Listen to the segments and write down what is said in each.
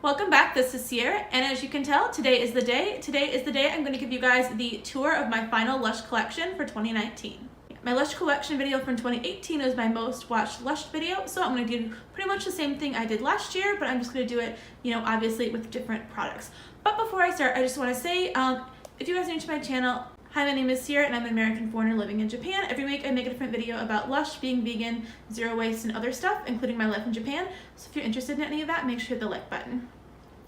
Welcome back, this is Sierra, and as you can tell, today is the day. Today is the day I'm going to give you guys the tour of my final Lush collection for 2019. My Lush collection video from 2018 is my most watched Lush video, so I'm going to do pretty much the same thing I did last year, but I'm just going to do it, obviously with different products. But before I start, I just want to say, if you guys are new to my channel, hi, my name is Sierra and I'm an American foreigner living in Japan. Every week I make a different video about Lush, being vegan, zero waste, and other stuff, including my life in Japan. So if you're interested in any of that, make sure to hit the like button.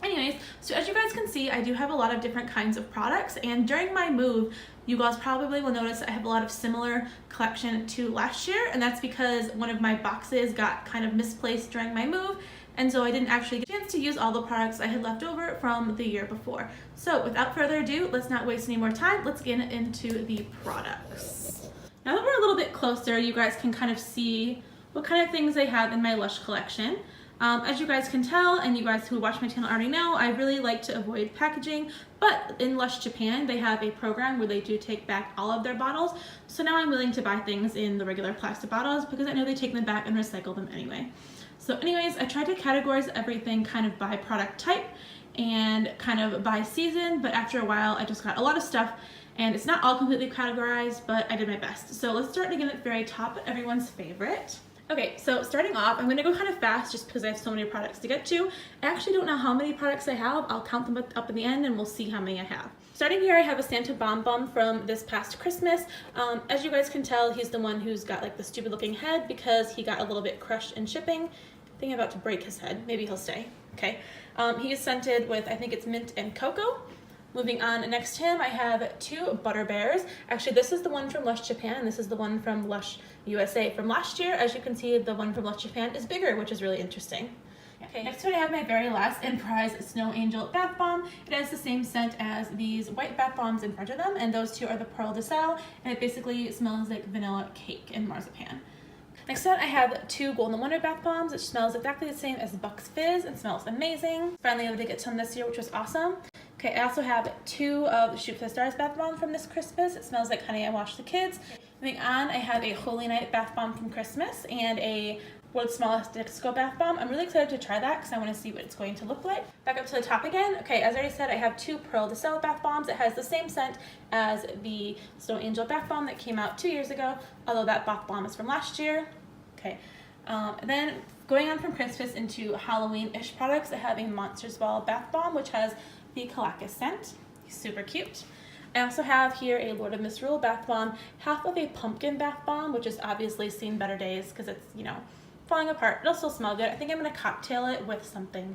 Anyways, so as you guys can see, I do have a lot of different kinds of products, and during my move, you guys probably will notice I have a lot of similar collection to last year, and that's because one of my boxes got kind of misplaced during my move, and so I didn't actually get a chance to use all the products I had left over from the year before. So without further ado, let's not waste any more time. Let's get into the products. Now that we're a little bit closer, you guys can kind of see what kind of things I have in my Lush collection. As you guys can tell, and you guys who watch my channel already know, I really like to avoid packaging, but in Lush Japan, they have a program where they do take back all of their bottles, so now I'm willing to buy things in the regular plastic bottles because I know they take them back and recycle them anyway. So anyways, I tried to categorize everything kind of by product type and kind of by season, but after a while, I just got a lot of stuff, and it's not all completely categorized, but I did my best. So let's start again at the very top, everyone's favorite. Okay, so starting off, I'm gonna go kind of fast just because I have so many products to get to. I actually don't know how many products I have. I'll count them up in the end and we'll see how many I have. Starting here, I have a Santa Bomb Bomb from this past Christmas. As you guys can tell, he's the one who's got like the stupid looking head because he got a little bit crushed in shipping. I think I'm about to break his head. Maybe he'll stay. Okay. He is scented with, I think it's mint and cocoa. Moving on, next to him, I have two Butter Bears. Actually, this is the one from Lush Japan. This is the one from Lush USA from last year. As you can see, the one from Lush Japan is bigger, which is really interesting. Okay, next to it, I have my very last and prized Snow Angel Bath Bomb. It has the same scent as these white bath bombs in front of them, and those two are the Pearl de Sal, and it basically smells like vanilla cake and marzipan. Next up, I have two Golden Wonder Bath Bombs. It smells exactly the same as Bucks Fizz and smells amazing. Finally, I did get some this year, which was awesome. Okay, I also have two of the Shoot for the Stars Bath Bomb from this Christmas. It smells like Honey, I Washed the Kids. Moving on, I have a Holy Night Bath Bomb from Christmas and a World's Smallest Disco Bath Bomb. I'm really excited to try that because I want to see what it's going to look like. Back up to the top again. Okay, as I already said, I have two Pearl de Sal Bath Bombs. It has the same scent as the Snow Angel Bath Bomb that came out 2 years ago, although that bath bomb is from last year. Okay, and then going on from Christmas into Halloween-ish products, I have a Monsters Ball Bath Bomb, which has the Calacus scent. He's super cute. I also have here a Lord of Misrule Bath Bomb, half of a pumpkin bath bomb, which has obviously seen better days because it's, falling apart. It'll still smell good. I think I'm going to cocktail it with something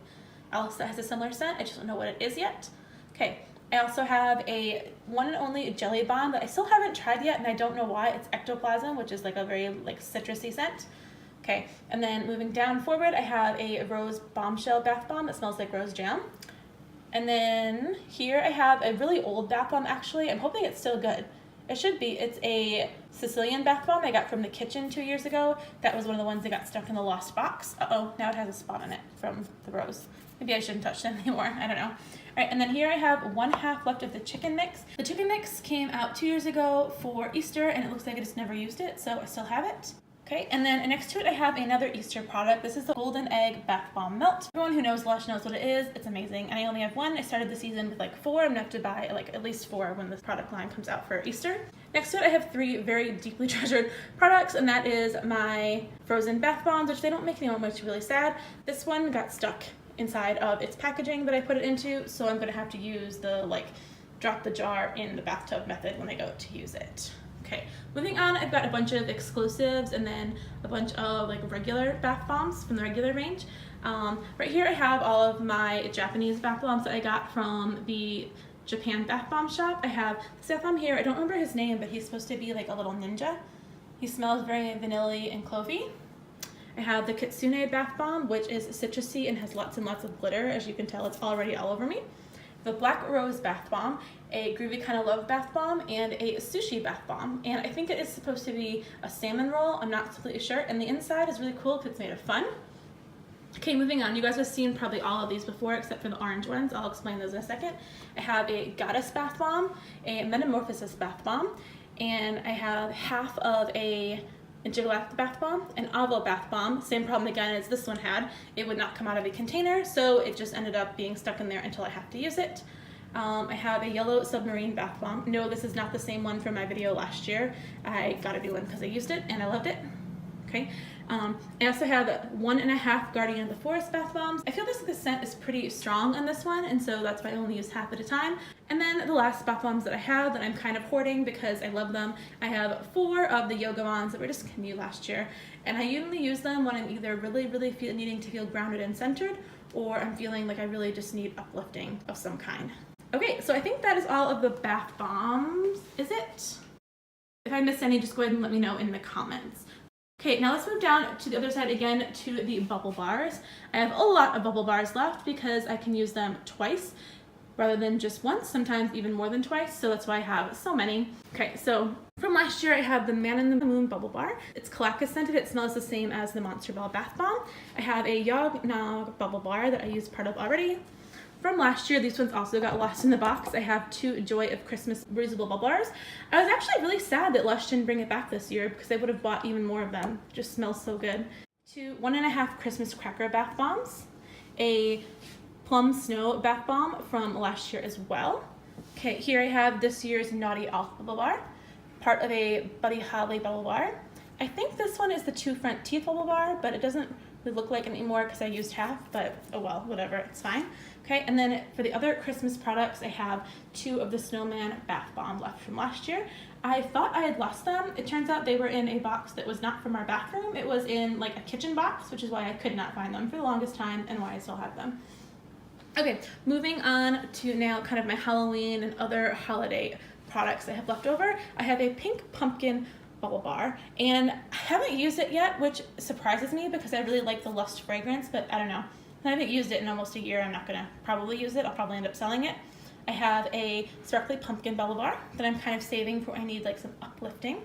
else that has a similar scent. I just don't know what it is yet. Okay, I also have a one and only Jelly Bomb that I still haven't tried yet, and I don't know why. It's Ectoplasm, which is like a very citrusy scent. Okay, and then moving down forward, I have a Rose Bombshell Bath Bomb that smells like rose jam. And then here I have a really old bath bomb, actually. I'm hoping it's still good. It should be. It's a Sicilian bath bomb I got from the kitchen 2 years ago. That was one of the ones that got stuck in the lost box. Uh-oh, now it has a spot on it from the rose. Maybe I shouldn't touch them anymore. I don't know. All right, and then here I have one half left of the chicken mix. The chicken mix came out 2 years ago for Easter, and it looks like I just never used it, so I still have it. Okay, and then next to it I have another Easter product. This is the Golden Egg Bath Bomb Melt. Everyone who knows Lush knows what it is. It's amazing, and I only have one. I started the season with like 4. I'm gonna have to buy like at least 4 when this product line comes out for Easter. Next to it I have 3 very deeply treasured products, and that is my Frozen Bath Bombs, which they don't make anymore, which is really sad. This one got stuck inside of its packaging that I put it into, so I'm gonna have to use the drop the jar in the bathtub method when I go to use it. Okay, moving on, I've got a bunch of exclusives and then a bunch of regular bath bombs from the regular range. Right here I have all of my Japanese bath bombs that I got from the Japan bath bomb shop. I have this bath bomb here. I don't remember his name, but he's supposed to be like a little ninja. He smells very vanilla-y and clovey. I have the Kitsune bath bomb, which is citrusy and has lots and lots of glitter. As you can tell, it's already all over me. The Black Rose Bath Bomb, a Groovy Kind of Love Bath Bomb, and a Sushi Bath Bomb. And I think it is supposed to be a salmon roll. I'm not completely sure. And the inside is really cool because it's made of fun. Okay, moving on. You guys have seen probably all of these before except for the orange ones. I'll explain those in a second. I have a Goddess Bath Bomb, a Metamorphosis Bath Bomb, and I have half of a and Gigalac bath bomb, an Avo bath bomb. Same problem again as this one had. It would not come out of a container, so it just ended up being stuck in there until I have to use it. I have a yellow submarine bath bomb. No, this is not the same one from my video last year. I got a new one because I used it and I loved it. Okay. I also have 1.5 Guardian of the Forest bath bombs. I feel the scent is pretty strong on this one, and so that's why I only use half at a time. And then the last bath bombs that I have that I'm kind of hoarding because I love them. I have 4 of the Yoga Wands that were discontinued last year, and I usually use them when I'm either really needing to feel grounded and centered, or I'm feeling like I really just need uplifting of some kind. Okay, so I think that is all of the bath bombs. Is it? If I missed any, just go ahead and let me know in the comments. Okay, now let's move down to the other side again to the bubble bars. I have a lot of bubble bars left because I can use them twice rather than just once, sometimes even more than twice, so that's why I have so many. Okay, so from last year I have the Man in the Moon bubble bar. It's Kalaka scented. It smells the same as the Monster Ball bath bomb. I have a Yog Nog bubble bar that I used part of already. From last year, these ones also got lost in the box. I have 2 Joy of Christmas reusable bubble bars. I was actually really sad that Lush didn't bring it back this year because I would have bought even more of them. It just smells so good. 2 1.5 Christmas cracker bath bombs. A Plum Snow bath bomb from last year as well. Okay, here I have this year's Naughty Elf bubble bar. Part of a Buddy Holly bubble bar. I think this one is the 2 Front Teeth bubble bar, but it doesn't really look like it anymore because I used half, but oh well, whatever, it's fine. Okay, and then for the other Christmas products, I have 2 of the Snowman bath bomb left from last year. I thought I had lost them. It turns out they were in a box that was not from our bathroom. It was in like a kitchen box, which is why I could not find them for the longest time and why I still have them. Okay, moving on to now kind of my Halloween and other holiday products I have left over. I have a pink pumpkin bubble bar, and I haven't used it yet, which surprises me because I really like the Lust fragrance, but I don't know. I haven't used it in almost a year. I'm not gonna probably use it. I'll probably end up selling it. I have a sparkly pumpkin bubble bar that I'm kind of saving for when I need like some uplifting.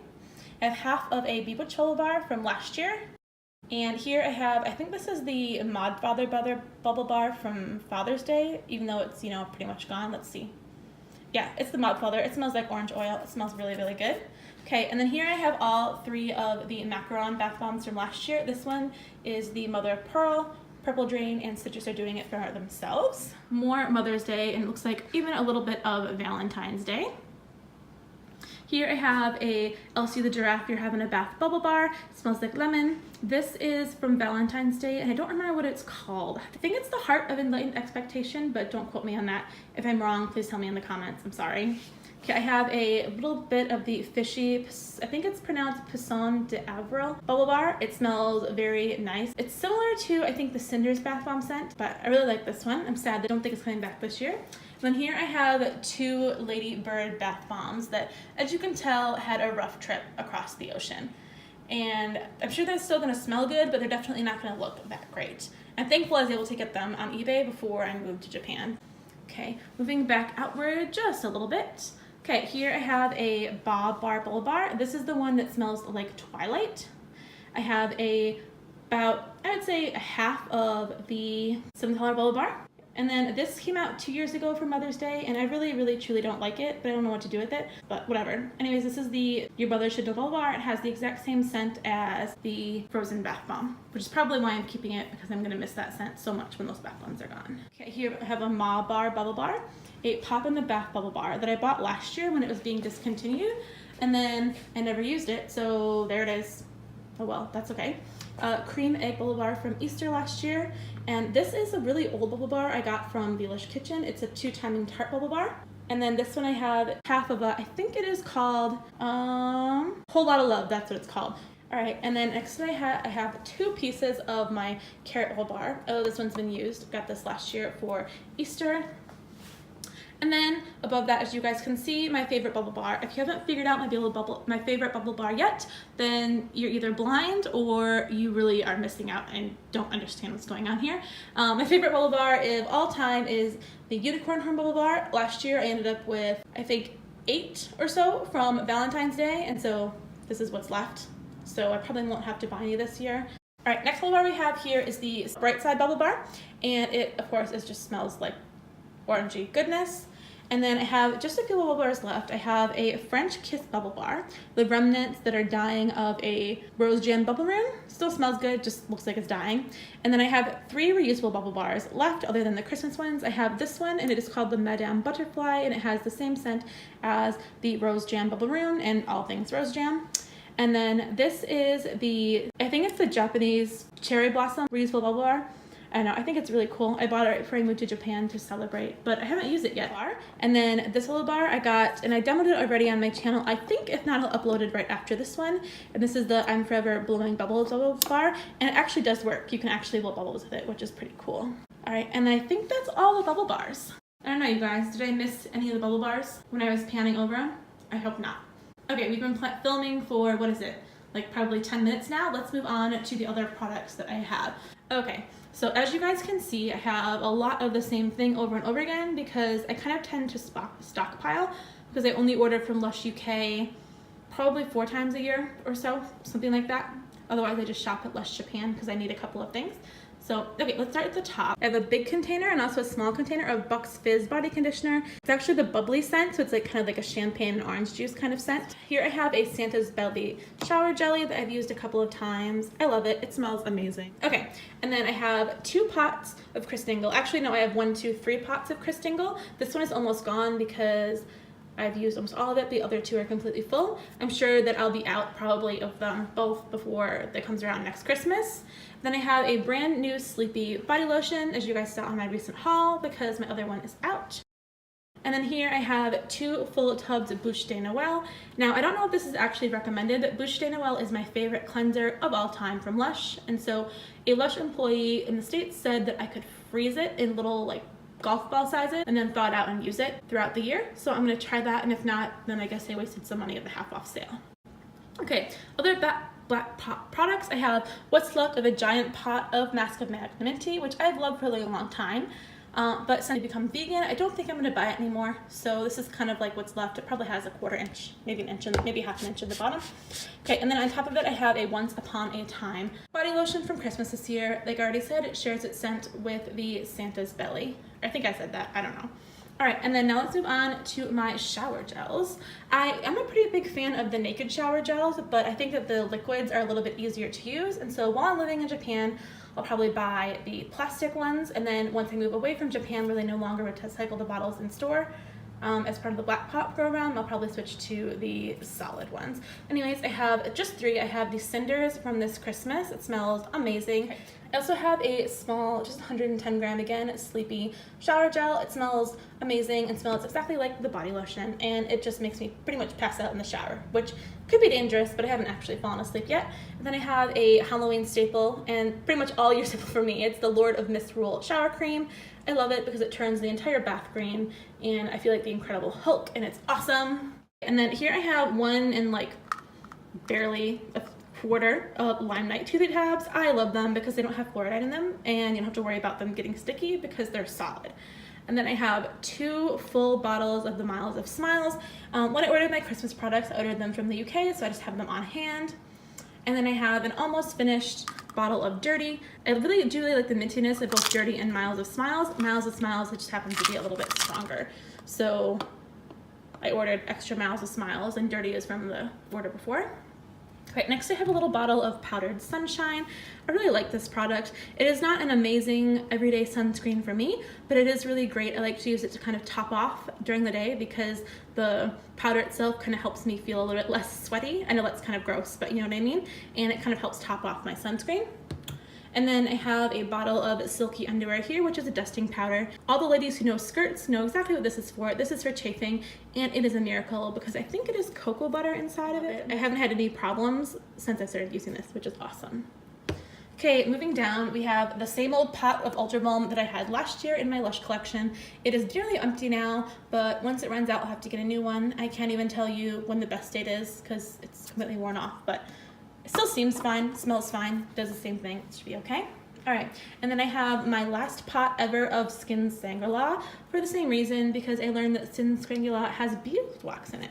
I have half of a Bebo bubble bar from last year. And here I have, I think this is the Mod Father bubble bar from Father's Day, even though it's, you know, pretty much gone. Let's see. Yeah, it's the Mod Father. It smells like orange oil. It smells really, really good. Okay, and then here I have all 3 of the Macaron bath bombs from last year. This one is the Mother of Pearl, Purple Drain, and Citrus are doing it for themselves. More Mother's Day, and it looks like even a little bit of Valentine's Day. Here I have a Elsie the Giraffe, You're Having a Bath bubble bar. It smells like lemon. This is from Valentine's Day, and I don't remember what it's called. I think it's the Heart of Enlightened Expectation, but don't quote me on that. If I'm wrong, please tell me in the comments. I'm sorry. Okay, I have a little bit of the fishy, I think it's pronounced Pisson d'Avril bubble bar. It smells very nice. It's similar to, I think, the Cinders bath bomb scent, but I really like this one. I'm sad that I don't think it's coming back this year. And then here I have 2 Lady Bird bath bombs that, as you can tell, had a rough trip across the ocean. And I'm sure they're still gonna smell good, but they're definitely not gonna look that great. I'm thankful I was able to get them on eBay before I moved to Japan. Okay, moving back outward just a little bit. Okay, here I have a Bob Bar bubble bar. This is the one that smells like Twilight. I have about, I would say, a half of the $7 bubble bar. And then this came out 2 years ago for Mother's Day, and I really truly don't like it, but I don't know what to do with it, but whatever. Anyways, this is the Your Brother Should Know bubble bar. It has the exact same scent as the Frozen bath bomb, which is probably why I'm keeping it, because I'm gonna miss that scent so much when those bath bombs are gone. Okay, here I have a Ma Bar bubble bar, a Pop in the Bath bubble bar that I bought last year when it was being discontinued, and then I never used it, so there it is. Oh well, that's okay. Cream egg bubble bar from Easter last year, and this is a really old bubble bar I got from the Lush Kitchen. It's a 2-timing tart bubble bar. And then this one I have half of a, I think it is called Whole Lot of Love, that's what it's called. All right, and then next to I have 2 pieces of my carrot bubble bar. Oh, this one's been used. Got this last year for Easter. And then above that, as you guys can see, my favorite bubble bar. If you haven't figured out my favorite bubble bar yet, then you're either blind or you really are missing out and don't understand what's going on here. My favorite bubble bar of all time is the Unicorn Horn bubble bar. Last year I ended up with, I think, 8 or so from Valentine's Day, and so this is what's left. So I probably won't have to buy any this year. All right, next bubble bar we have here is the Bright Side bubble bar, and it, of course, just smells like orangey goodness. And then I have just a few bubble bars left. I have a French Kiss bubble bar, the remnants that are dying of a rose jam bubble room. Still smells good, just looks like it's dying. And then I have 3 reusable bubble bars left other than the Christmas ones. I have this one, and it is called the Madame Butterfly, and it has the same scent as the rose jam bubble room and all things rose jam. And then this is I think it's the Japanese cherry blossom reusable bubble bar. I don't know, I think it's really cool. I bought it right before I moved to Japan to celebrate, but I haven't used it yet. And then this little bar I got, and I demoed it already on my channel. I think if not, I'll upload it right after this one. And this is the I'm Forever Blowing Bubbles bar, and it actually does work. You can actually blow bubbles with it, which is pretty cool. All right, and I think that's all the bubble bars. I don't know, you guys, did I miss any of the bubble bars when I was panning over them? I hope not. Okay, we've been filming for, what is it? Like probably 10 minutes now. Let's move on to the other products that I have. Okay, so as you guys can see, I have a lot of the same thing over and over again because I kind of tend to stockpile because I only order from Lush UK probably 4 times a year or so, something like that. Otherwise, I just shop at Lush Japan because I need a couple of things. So, okay, let's start at the top. I have a big container and also a small container of Bucks Fizz body conditioner. It's actually the bubbly scent, so it's like kind of like a champagne and orange juice kind of scent. Here I have a Santa's Belly shower jelly that I've used a couple of times. I love it. It smells amazing. Okay, and then I have 2 pots of Christingle. Actually, no, I have 3 pots of Christingle. This one is almost gone because I've used almost all of it. The other 2 are completely full. I'm sure that I'll be out probably of them both before that comes around next Christmas. Then I have a brand new Sleepy body lotion, as you guys saw on my recent haul, because my other one is out. And then here I have 2 full tubs of Bouche de Noël. Now, I don't know if this is actually recommended, but Bouche de Noël is my favorite cleanser of all time from Lush. And so a Lush employee in the States said that I could freeze it in little like golf ball sizes and then thaw it out and use it throughout the year. So I'm gonna try that, and if not, then I guess I wasted some money at the half off sale. Okay, other black pot products, I have what's left of a giant pot of Mask of Magnanimity, which I've loved for a really long time. But since I become vegan, I don't think I'm gonna buy it anymore. So this is kind of like what's left. It probably has a 1/4 inch, maybe an inch, maybe half an inch at the bottom. Okay, and then on top of it, I have a Once Upon a Time body lotion from Christmas this year. Like I already said, it shares its scent with the Santa's Belly. I think I said that, I don't know. All right, and then now let's move on to my shower gels. I am a pretty big fan of the Naked shower gels, but I think that the liquids are a little bit easier to use. And so while I'm living in Japan, I'll probably buy the plastic ones. And then once I move away from Japan, where they no longer recycle the bottles in store, as part of the Black Pot program, I'll probably switch to the solid ones. Anyways, I have just 3. I have the Cinders from this Christmas. It smells amazing. Okay. I also have a small, just 110 gram again, Sleepy shower gel. It smells amazing and smells exactly like the body lotion, and it just makes me pretty much pass out in the shower, which could be dangerous, but I haven't actually fallen asleep yet. And then I have a Halloween staple, and pretty much all year staple for me. It's the Lord of Misrule shower cream. I love it because it turns the entire bath green, and I feel like the Incredible Hulk, and it's awesome. And then here I have one in like barely a 1/4 of Lime Night toothy tabs. I love them because they don't have fluoride in them, and you don't have to worry about them getting sticky because they're solid. And then I have 2 full bottles of the Miles of Smiles. When I ordered my Christmas products, I ordered them from the UK, so I just have them on hand. And then I have an almost finished bottle of Dirty. I do really like the mintiness of both Dirty and Miles of Smiles. Miles of Smiles, it just happens to be a little bit stronger. So I ordered extra Miles of Smiles, and Dirty is from the order before. Okay, next I have a little bottle of Powdered Sunshine. I really like this product. It is not an amazing everyday sunscreen for me, but it is really great. I like to use it to kind of top off during the day because the powder itself kind of helps me feel a little bit less sweaty. I know that's kind of gross, but you know what I mean? And it kind of helps top off my sunscreen. And then I have a bottle of Silky Underwear here, which is a dusting powder. All the ladies who know skirts know exactly what this is for. This is for chafing, and it is a miracle because I think it is cocoa butter inside of it. I haven't had any problems since I started using this, which is awesome. Okay, moving down, we have the same old pot of Ultra Balm that I had last year in my Lush collection. It is nearly empty now, but once it runs out, I'll have to get a new one. I can't even tell you when the best date is because it's completely worn off, but it still seems fine, smells fine, does the same thing. It should be okay. All right, and then I have my last pot ever of Skin Sangria for the same reason, because I learned that Skin Sangria has beeswax in it,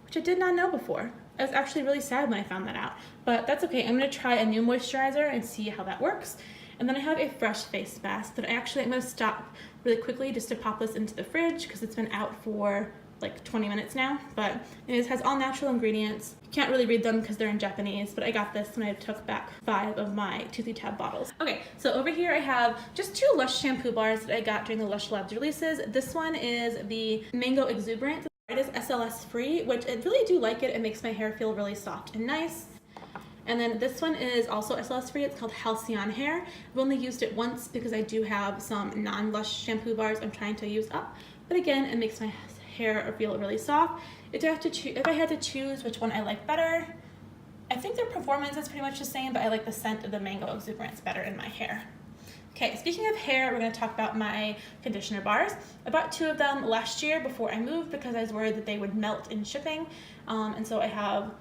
which I did not know before. I was actually really sad when I found that out, but that's okay. I'm gonna try a new moisturizer and see how that works. And then I have a fresh face mask that I'm going to stop really quickly just to pop this into the fridge because it's been out for like 20 minutes now, but it has all natural ingredients. You can't really read them because they're in Japanese, but I got this when I took back 5 of my Toothy Tab bottles. Okay, so over here I have just 2 Lush shampoo bars that I got during the Lush Labs releases. This one is the Mango Exuberant. It is SLS free, which I really do like it. It makes my hair feel really soft and nice. And then this one is also SLS free. It's called Halcyon Hair. I've only used it once because I do have some non-Lush shampoo bars I'm trying to use up. But again, it makes my hair feel really soft. If I had to choose which one I like better, I think their performance is pretty much the same, but I like the scent of the Mango Exuberance better in my hair. Okay, speaking of hair, we're going to talk about my conditioner bars. I bought 2 of them last year before I moved because I was worried that they would melt in shipping. And so I have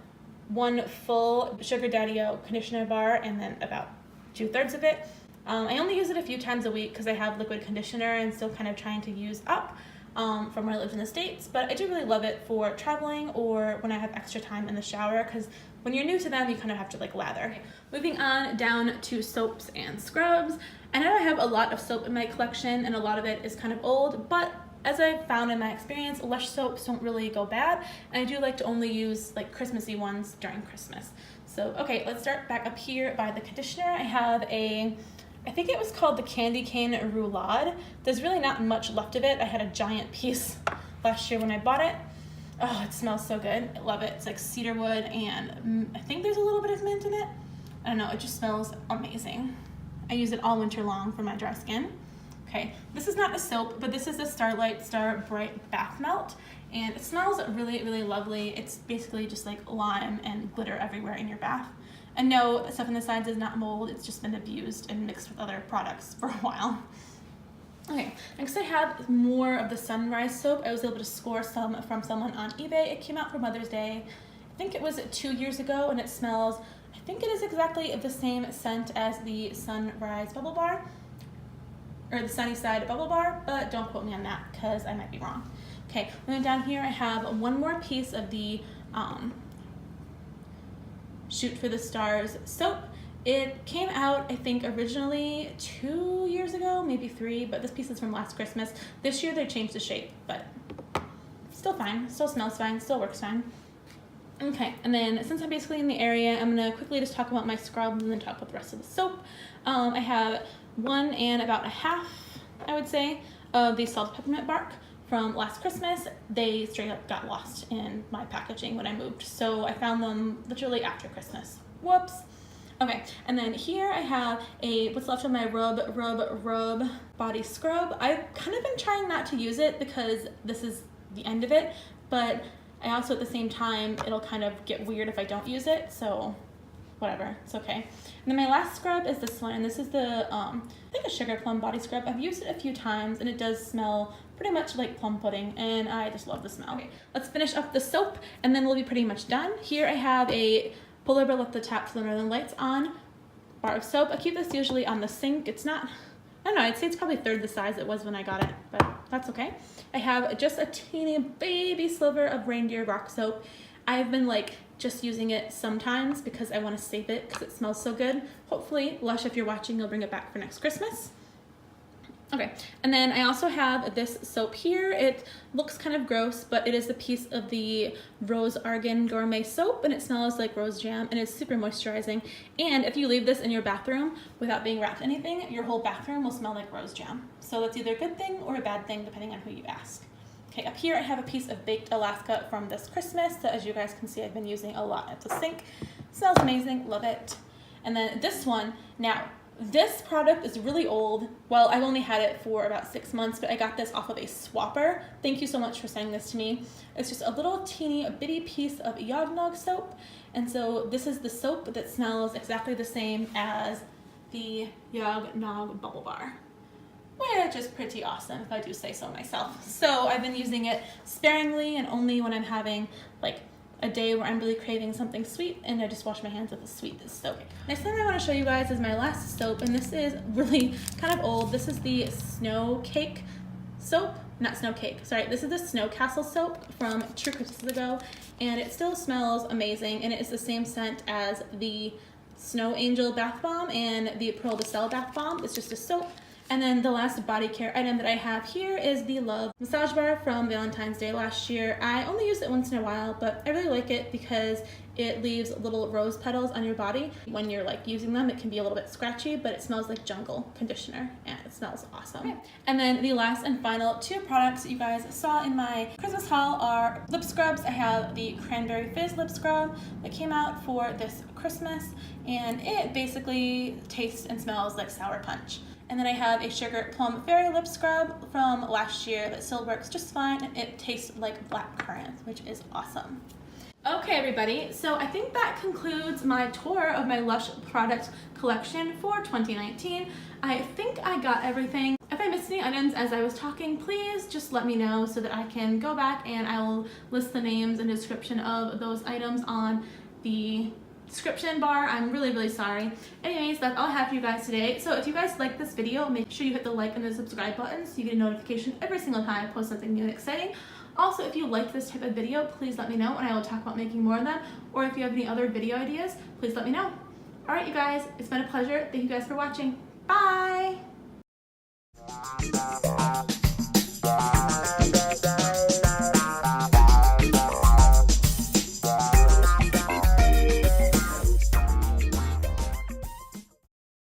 1 full Sugar Daddy-O conditioner bar and then about 2/3 of it. I only use it a few times a week because I have liquid conditioner and still kind of trying to use up from when I lived in the States, but I do really love it for traveling or when I have extra time in the shower because when you're new to them, you kind of have to like lather. Okay. Moving on down to soaps and scrubs. I know I have a lot of soap in my collection and a lot of it is kind of old, but as I've found in my experience, Lush soaps don't really go bad, and I do like to only use like Christmassy ones during Christmas. So, okay, let's start back up here by the conditioner. I have I think it was called the Candy Cane Roulade. There's really not much left of it. I had a giant piece last year when I bought it. Oh, it smells so good. I love it. It's like cedarwood and I think there's a little bit of mint in it. I don't know, it just smells amazing. I use it all winter long for my dry skin. Okay, this is not a soap, but this is the Starlight Star Bright Bath Melt, and it smells really, really lovely. It's basically just like lime and glitter everywhere in your bath. And no, the stuff on the sides is not mold, it's just been abused and mixed with other products for a while. Okay, next I have more of the Sunrise soap. I was able to score some from someone on eBay. It came out for Mother's Day. I think it was 2 years ago, and it smells, I think it is exactly the same scent as the Sunrise Bubble Bar, or the Sunny Side Bubble Bar, but don't quote me on that because I might be wrong. Okay, moving down here, I have one more piece of the Shoot for the Stars soap. It came out, I think, originally 2 years ago, maybe 3, but this piece is from last Christmas. This year they changed the shape, but still fine, still smells fine, still works fine. Okay, and then since I'm basically in the area, I'm gonna quickly just talk about my scrubs and then talk about the rest of the soap. I have 1 and about 1/2, I would say, of the Salt Peppermint Bark from last Christmas. They straight up got lost in my packaging when I moved, so I found them literally after Christmas. Whoops. Okay, and then here I have what's left of my Rub body scrub. I've kind of been trying not to use it because this is the end of it, but I also at the same time, it'll kind of get weird if I don't use it, so whatever, it's okay. And then my last scrub is this one, and this is the, I think a Sugar Plum body scrub. I've used it a few times, and it does smell pretty much like plum pudding, and I just love the smell. Okay, let's finish up the soap, and then we'll be pretty much done. Here I have a Polar Bear Left the Tap for the Northern Lights on bar of soap. I keep this usually on the sink. It's not, I don't know, I'd say it's probably 1/3 the size it was when I got it, but that's okay. I have just a teeny baby sliver of Reindeer Rock soap. I've been like just using it sometimes because I want to save it because it smells so good. Hopefully, Lush, if you're watching, you'll bring it back for next Christmas. Okay, and then I also have this soap here. It looks kind of gross, but it is a piece of the Rose Argan Gourmet soap, and it smells like rose jam, and it's super moisturizing. And if you leave this in your bathroom without being wrapped anything, your whole bathroom will smell like rose jam. So that's either a good thing or a bad thing, depending on who you ask. Okay, up here I have a piece of Baked Alaska from this Christmas that, as you guys can see, I've been using a lot at the sink. Smells amazing, love it. And then this one, now, this product is really old. Well, I've only had it for about 6 months, but I got this off of a swapper. Thank you so much for sending this to me. It's just a little teeny bitty piece of Yognog soap. And so this is the soap that smells exactly the same as the Yognog Bubble Bar, which is pretty awesome if I do say so myself. So I've been using it sparingly and only when I'm having like a day where I'm really craving something sweet, and I just wash my hands with the sweetest soap. Next thing I want to show you guys is my last soap, and this is really kind of old. This is the Snow Cake soap, not Snow Cake, sorry. This is the Snow Castle soap from 2 Christmases ago, and it still smells amazing, and it is the same scent as the Snow Angel Bath Bomb and the Pearl de Sel Bath Bomb. It's just a soap. And then the last body care item that I have here is the Love Massage Bar from Valentine's Day last year. I only use it once in a while, but I really like it because it leaves little rose petals on your body. When you're like using them, it can be a little bit scratchy, but it smells like jungle conditioner and it smells awesome. Okay. And then the last and final two products that you guys saw in my Christmas haul are lip scrubs. I have the Cranberry Fizz lip scrub that came out for this Christmas, and it basically tastes and smells like sour punch. And then I have a Sugar Plum Fairy lip scrub from last year that still works just fine, and it tastes like black currant, which is awesome. Okay, everybody, so I think that concludes my tour of my Lush product collection for 2019. I think I got everything. If I missed any items as I was talking, please just let me know so that I can go back and I will list the names and description of those items on the description bar. I'm really sorry. Anyways, that's all I have for you guys today. So if you guys like this video, make sure you hit the like and the subscribe button so you get a notification every single time I post something new and exciting. Also, if you like this type of video, please let me know and I will talk about making more of them. Or if you have any other video ideas, please let me know. Alright you guys, it's been a pleasure. Thank you guys for watching. Bye!